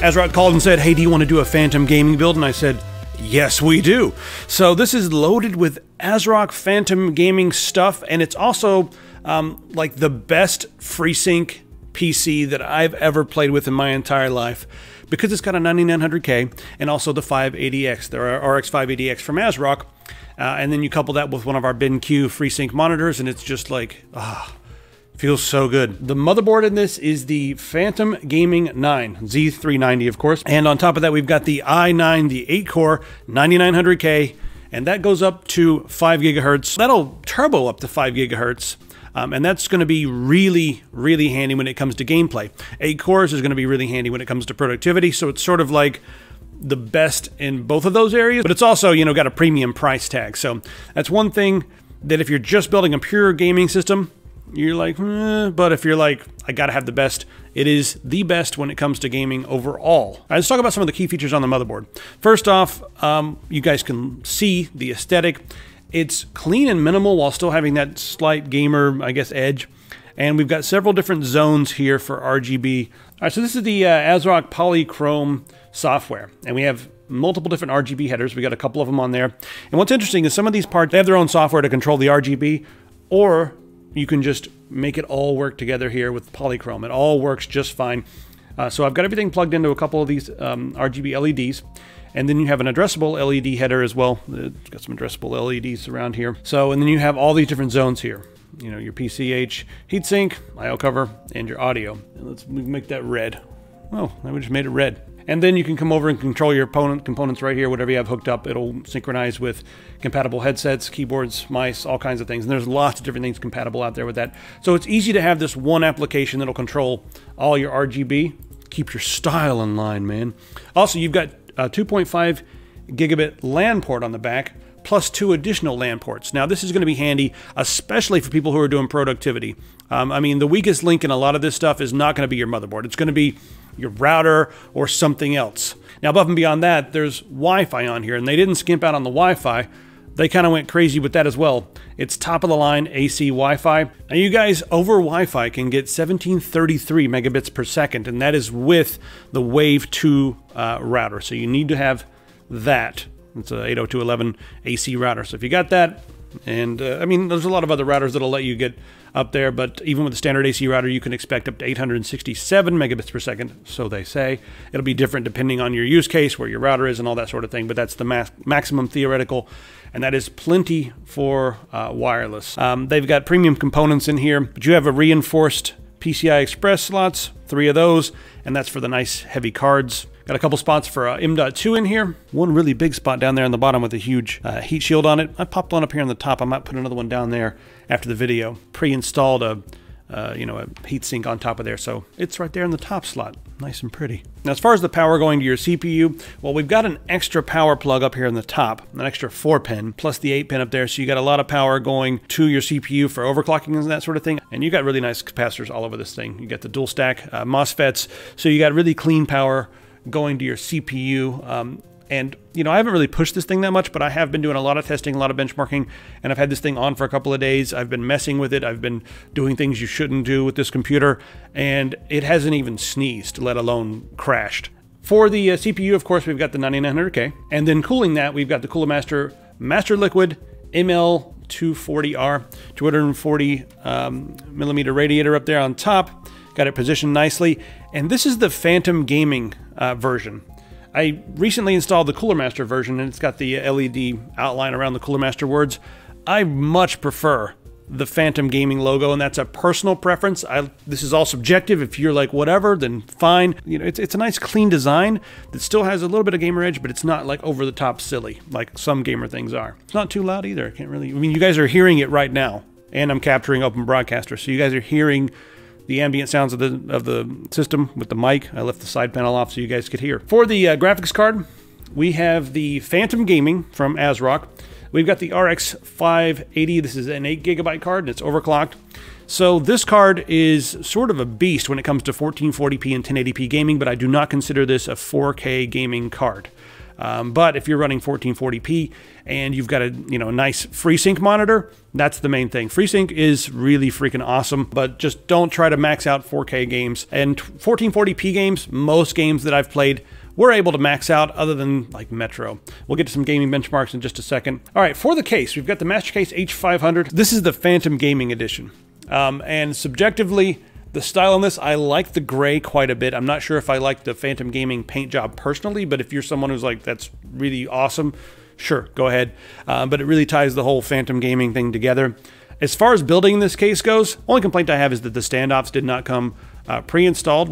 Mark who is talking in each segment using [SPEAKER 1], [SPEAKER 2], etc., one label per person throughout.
[SPEAKER 1] ASRock called and said, hey, do you want to do a Phantom gaming build? And I said, yes, we do. So this is loaded with ASRock Phantom gaming stuff, and it's also like the best FreeSync PC that I've ever played with in my entire life, because it's got a 9900K and also the 580X, the RX 580X from ASRock, and then you couple that with one of our BenQ FreeSync monitors, and it's just like, feels so good. The motherboard in this is the Phantom Gaming 9, Z390 of course, and on top of that we've got the i9, the 8-core 9900K, and that goes up to 5 gigahertz. That'll turbo up to 5 gigahertz. And that's going to be really, really handy when it comes to gameplay. 8 cores is going to be really handy when it comes to productivity, so it's sort of like the best in both of those areas, but it's also, you know, got a premium price tag. So that's one thing that if you're just building a pure gaming system, you're like, but if you're like, I gotta have the best, it is the best when it comes to gaming overall. All right, let's talk about some of the key features on the motherboard. First off, you guys can see the aesthetic. It's clean and minimal while still having that slight gamer, I guess, edge. And we've got several different zones here for RGB. All right, so this is the ASRock Polychrome software, and we have multiple different RGB headers. We got a couple of them on there. And what's interesting is some of these parts, they have their own software to control the RGB, or you can just make it all work together here with Polychrome. It all works just fine. So I've got everything plugged into a couple of these RGB LEDs. And then you have an addressable LED header as well. It's got some addressable LEDs around here. So, and then you have all these different zones here. You know, your PCH, heatsink, IO cover, and your audio. And let's make that red. Oh, we just made it red. And then you can come over and control your components right here. Whatever you have hooked up, it'll synchronize with compatible headsets, keyboards, mice, all kinds of things. And there's lots of different things compatible out there with that. So it's easy to have this one application that'll control all your RGB. Keep your style in line, man. Also, you've got a 2.5 gigabit LAN port on the back, plus 2 additional LAN ports. Now, this is going to be handy, especially for people who are doing productivity. I mean, the weakest link in a lot of this stuff is not going to be your motherboard. It's going to be your router or something else. Now, above and beyond that, there's Wi-Fi on here, and they didn't skimp out on the Wi-Fi. They kind of went crazy with that as well. It's top-of-the-line AC Wi-Fi. Now, you guys over Wi-Fi can get 1733 megabits per second, and that is with the Wave 2 router. So you need to have that. It's a 802.11 AC router. So if you got that, and I mean, there's a lot of other routers that'll let you get up there, but even with the standard AC router, you can expect up to 867 megabits per second, so they say. It'll be different depending on your use case, where your router is, and all that sort of thing, but that's the maximum theoretical, and that is plenty for wireless. They've got premium components in here, but you have a reinforced PCI Express slots, 3 of those, and that's for the nice heavy cards. Got a couple spots for M.2 in here. One really big spot down there on the bottom with a huge heat shield on it. I popped one up here on the top. I might put another one down there after the video. Pre-installed a heatsink on top of there, so it's right there in the top slot. Nice and pretty. Now, as far as the power going to your CPU, well, we've got an extra power plug up here in the top, an extra 4-pin, plus the 8-pin up there, so you got a lot of power going to your CPU for overclocking and that sort of thing. And you got really nice capacitors all over this thing. You got the dual stack MOSFETs, so you got really clean power going to your CPU. And, you know, I haven't really pushed this thing that much, but I have been doing a lot of testing, a lot of benchmarking, and I've had this thing on for a couple of days. I've been messing with it. I've been doing things you shouldn't do with this computer, and it hasn't even sneezed, let alone crashed. For the CPU, of course, we've got the 9900K, and then cooling that, we've got the Cooler Master Master Liquid ML240R, 240 millimeter radiator up there on top. Got it positioned nicely, and this is the Phantom Gaming version. I recently installed the Cooler Master version, and it's got the LED outline around the Cooler Master words. I much prefer the Phantom Gaming logo, and that's a personal preference. This is all subjective. If you're like whatever, then fine. You know, it's a nice clean design that still has a little bit of gamer edge, but it's not like over the top silly like some gamer things are. It's not too loud either. I can't really. I mean, you guys are hearing it right now, and I'm capturing Open Broadcaster, so you guys are hearing the ambient sounds of the system with the mic. I left the side panel off so you guys could hear. For the graphics card, we have the Phantom Gaming from ASRock. We've got the RX 580. This is an 8 gigabyte card, and it's overclocked. So this card is sort of a beast when it comes to 1440p and 1080p gaming, but I do not consider this a 4K gaming card. But if you're running 1440p and you've got a nice FreeSync monitor, that's the main thing. FreeSync is really freaking awesome, but just don't try to max out 4K games. And 1440p games, most games that I've played, we're able to max out other than like Metro. We'll get to some gaming benchmarks in just a second. All right, for the case, we've got the Mastercase H500. This is the Phantom Gaming Edition. And subjectively, the style on this, I like the gray quite a bit. I'm not sure if I like the Phantom Gaming paint job personally, but if you're someone who's like, that's really awesome, sure, go ahead. But it really ties the whole Phantom Gaming thing together. As far as building this case goes, only complaint I have is that the standoffs did not come pre-installed,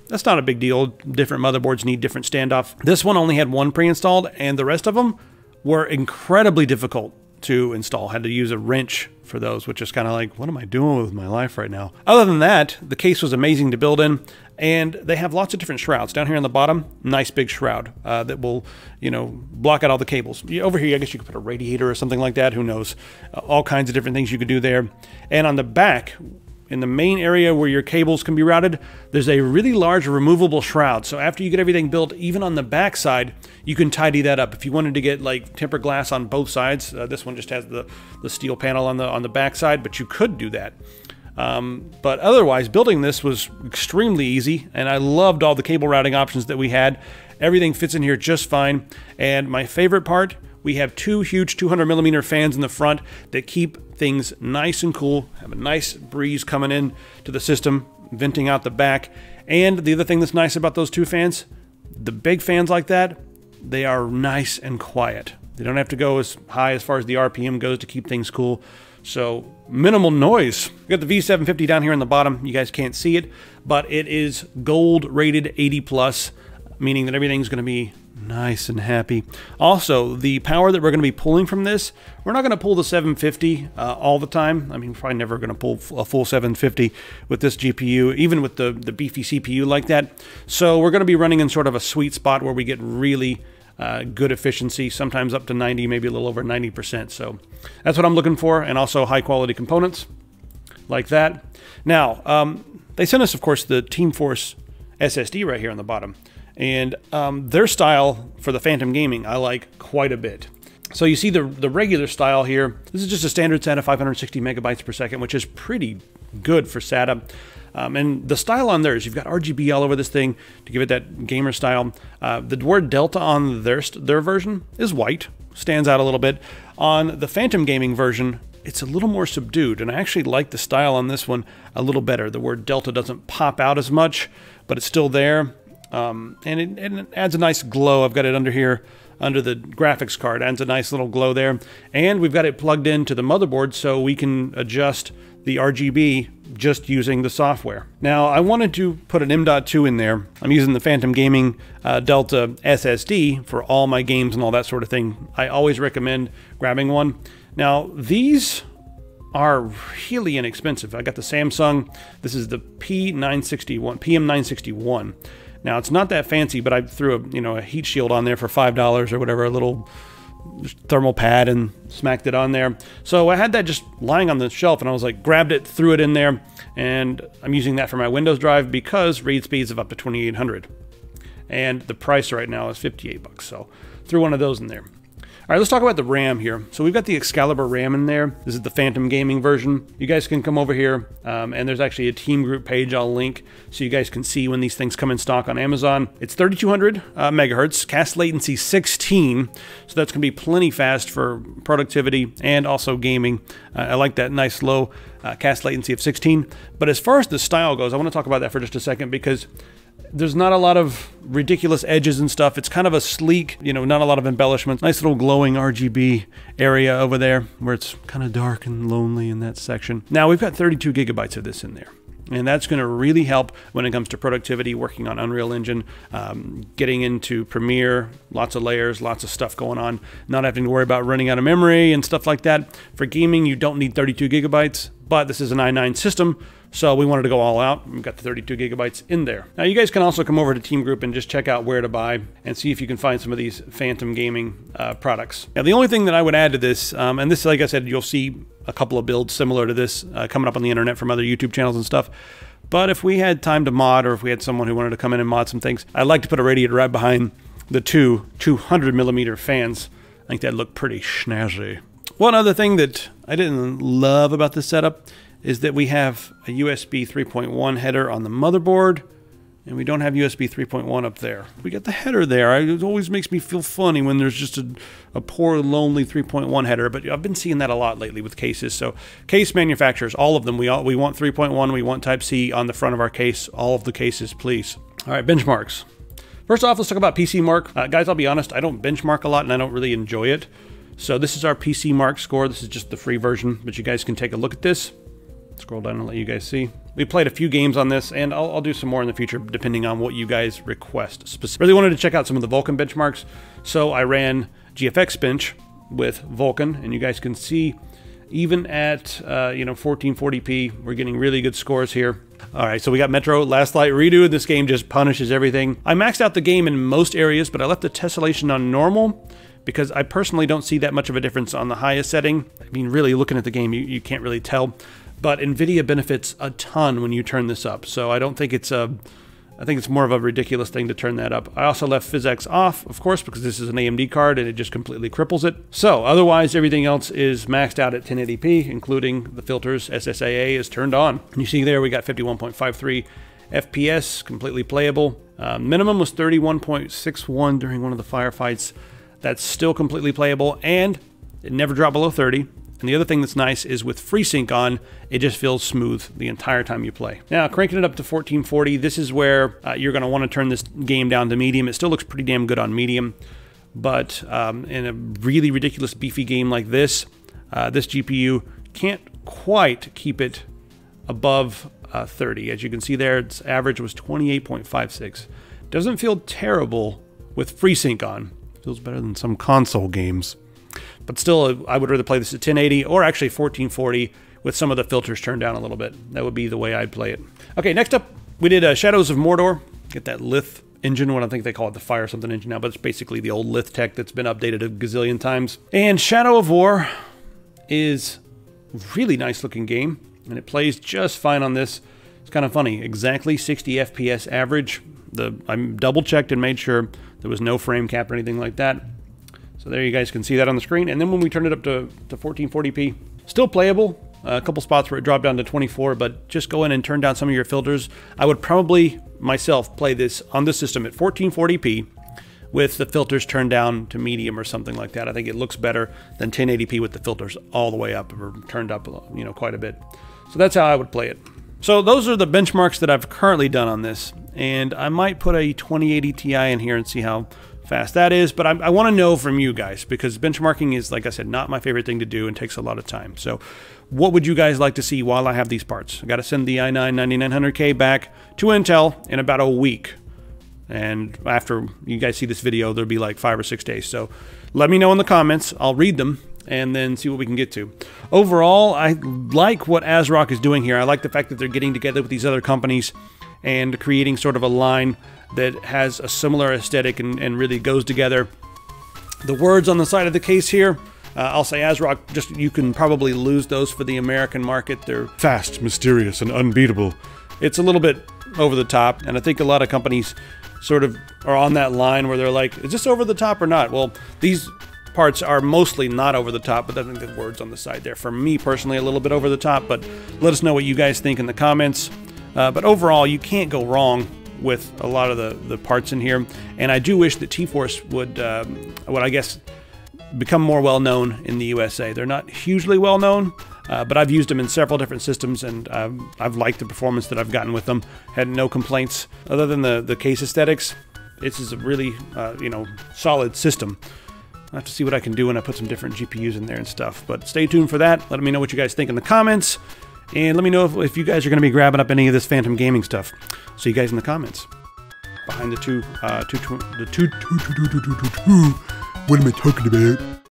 [SPEAKER 1] that's not a big deal. Different motherboards need different standoff. This one only had one pre-installed, and the rest of them were incredibly difficult to install. Had to use a wrench for those, which is kind of like, what am I doing with my life right now? Other than that, the case was amazing to build in, and they have lots of different shrouds. Down here on the bottom, nice big shroud that will, block out all the cables. Over here, I guess you could put a radiator or something like that. Who knows? All kinds of different things you could do there. And on the back, in the main area where your cables can be routed, there's a really large removable shroud. So after you get everything built, even on the back side, you can tidy that up. If you wanted to get like tempered glass on both sides, this one just has the steel panel on the back side, but you could do that. But otherwise, building this was extremely easy, and I loved all the cable routing options that we had. Everything fits in here just fine. And my favorite part, we have two huge 200mm fans in the front that keep things nice and cool, have a nice breeze coming in to the system, venting out the back. And the other thing that's nice about those two fans, the big fans like that, they are nice and quiet. They don't have to go as high as far as the RPM goes to keep things cool. So minimal noise. We got the V750 down here on the bottom. You guys can't see it, but it is gold rated 80+, meaning that everything's going to be nice and happy. Also, the power that we're going to be pulling from this, we're not going to pull the 750 all the time. I mean, we're probably never going to pull a full 750 with this GPU, even with the beefy CPU like that. So we're going to be running in sort of a sweet spot where we get really good efficiency, sometimes up to 90, maybe a little over 90%. So that's what I'm looking for, and also high quality components like that. Now, they sent us, of course, the Team Force SSD right here on the bottom. And their style for the Phantom Gaming, I like quite a bit. So you see the regular style here. This is just a standard SATA 560 megabytes per second, which is pretty good for SATA. And the style on theirs, you've got RGB all over this thing to give it that gamer style. The word Delta on their version is white, stands out a little bit. On the Phantom Gaming version, it's a little more subdued, and I actually like the style on this one a little better. The word Delta doesn't pop out as much, but it's still there. And it adds a nice glow. I've got it under here, under the graphics card. Adds a nice little glow there. And we've got it plugged into the motherboard so we can adjust the RGB just using the software. Now, I wanted to put an M.2 in there. I'm using the Phantom Gaming Delta SSD for all my games and all that sort of thing. I always recommend grabbing one. Now, these are really inexpensive. I got the Samsung. This is the PM961. Now, it's not that fancy, but I threw a heat shield on there for $5 or whatever, a little thermal pad, and smacked it on there. So I had that just lying on the shelf, and I was like, grabbed it, threw it in there, and I'm using that for my Windows drive because read speeds of up to 2800. And the price right now is 58 bucks, so threw one of those in there. All right, let's talk about the RAM here. So we've got the Excalibur RAM in there. This is the Phantom Gaming version. You guys can come over here, and there's actually a team group page I'll link so you guys can see when these things come in stock on Amazon. It's 3200 megahertz, cast latency 16, so that's going to be plenty fast for productivity and also gaming. I like that nice low cast latency of 16. But as far as the style goes, I want to talk about that for just a second because there's not a lot of ridiculous edges and stuff. It's kind of a sleek, not a lot of embellishments. Nice little glowing RGB area over there where it's kind of dark and lonely in that section. Now, we've got 32 gigabytes of this in there. And that's going to really help when it comes to productivity, working on Unreal Engine, getting into Premiere, lots of layers, lots of stuff going on, not having to worry about running out of memory and stuff like that. For gaming, you don't need 32 gigabytes, but this is an i9 system, so we wanted to go all out. We've got the 32 gigabytes in there. Now, you guys can also come over to Team Group and just check out where to buy and see if you can find some of these Phantom Gaming products. Now, the only thing that I would add to this, and this, like I said, you'll see a couple of builds similar to this coming up on the internet from other YouTube channels and stuff. But if we had time to mod, or if we had someone who wanted to come in and mod some things, I'd like to put a radiator right behind the two 200mm fans. I think that looked pretty snazzy. One other thing that I didn't love about this setup is that we have a USB 3.1 header on the motherboard, and we don't have USB 3.1 up there. We got the header there. It always makes me feel funny when there's just a poor, lonely 3.1 header, but I've been seeing that a lot lately with cases. So case manufacturers, all of them, we want 3.1, we want Type-C on the front of our case, all of the cases, please. All right, benchmarks. First off, let's talk about PC Mark. Guys, I'll be honest, I don't benchmark a lot, and I don't really enjoy it. So this is our PC Mark score. This is just the free version, but you guys can take a look at this. Scroll down and let you guys see. We played a few games on this, and I'll do some more in the future depending on what you guys request. Really wanted to check out some of the Vulkan benchmarks, so I ran GFX Bench with Vulkan, and you guys can see even at 1440p, we're getting really good scores here. All right, so we got Metro Last Light Redo. This game just punishes everything. I maxed out the game in most areas, but I left the tessellation on normal because I personally don't see that much of a difference on the highest setting. I mean, really, looking at the game, you can't really tell. But NVIDIA benefits a ton when you turn this up, so I don't think it's I think it's more of a ridiculous thing to turn that up. I also left PhysX off, of course, because this is an AMD card and it just completely cripples it. So otherwise, everything else is maxed out at 1080p, including the filters. SSAA is turned on. And you see there we got 51.53 FPS, completely playable. Minimum was 31.61 during one of the firefights. That's still completely playable, and it never dropped below 30. And the other thing that's nice is with FreeSync on, it just feels smooth the entire time you play. Now, cranking it up to 1440, this is where you're going to want to turn this game down to medium. It still looks pretty damn good on medium, but in a really ridiculous beefy game like this, this GPU can't quite keep it above 30. As you can see there, its average was 28.56. Doesn't feel terrible with FreeSync on. Feels better than some console games. But still, I would rather play this at 1080 or actually 1440 with some of the filters turned down a little bit. That would be the way I'd play it. Okay, next up, we did Shadows of Mordor. Get that Lith engine, what I think they call it, the Fire something engine now, but it's basically the old Lith tech that's been updated a gazillion times. And Shadow of War is a really nice looking game, and it plays just fine on this. It's kind of funny, exactly 60 FPS average. I double checked and made sure there was no frame cap or anything like that. So there you guys can see that on the screen. And then when we turn it up to 1440p, still playable. A couple spots where it dropped down to 24, but just go in and turn down some of your filters. I would probably, myself, play this on the system at 1440p with the filters turned down to medium or something like that. I think it looks better than 1080p with the filters all the way up or turned up, quite a bit. So that's how I would play it. So those are the benchmarks that I've currently done on this. And I might put a 2080 Ti in here and see how fast that is, but I want to know from you guys, because benchmarking is, like I said, not my favorite thing to do and takes a lot of time. So what would you guys like to see while I have these parts? I got to send the i9-9900K back to Intel in about a week, and after you guys see this video, there'll be like 5 or 6 days. So let me know in the comments. I'll read them and then see what we can get to. Overall, I like what ASRock is doing here. I like the fact that they're getting together with these other companies and creating sort of a line that has a similar aesthetic and really goes together. The words on the side of the case here, I'll say ASRock, you can probably lose those for the American market. They're fast, mysterious, and unbeatable. It's a little bit over the top, and I think a lot of companies sort of are on that line where they're like, is this over the top or not? Well, these parts are mostly not over the top, but I think the words on the side there, for me personally, a little bit over the top, but let us know what you guys think in the comments. But overall, you can't go wrong with a lot of the parts in here, and I do wish that T-Force would I guess, become more well-known in the USA. They're not hugely well-known, but I've used them in several different systems, and I've liked the performance that I've gotten with them. Had no complaints other than the case aesthetics. This is a really solid system. I'll have to see what I can do when I put some different GPUs in there and stuff, but stay tuned for that. Let me know what you guys think in the comments. And let me know if you guys are going to be grabbing up any of this Phantom Gaming stuff. See you guys in the comments. Behind the what am I talking about?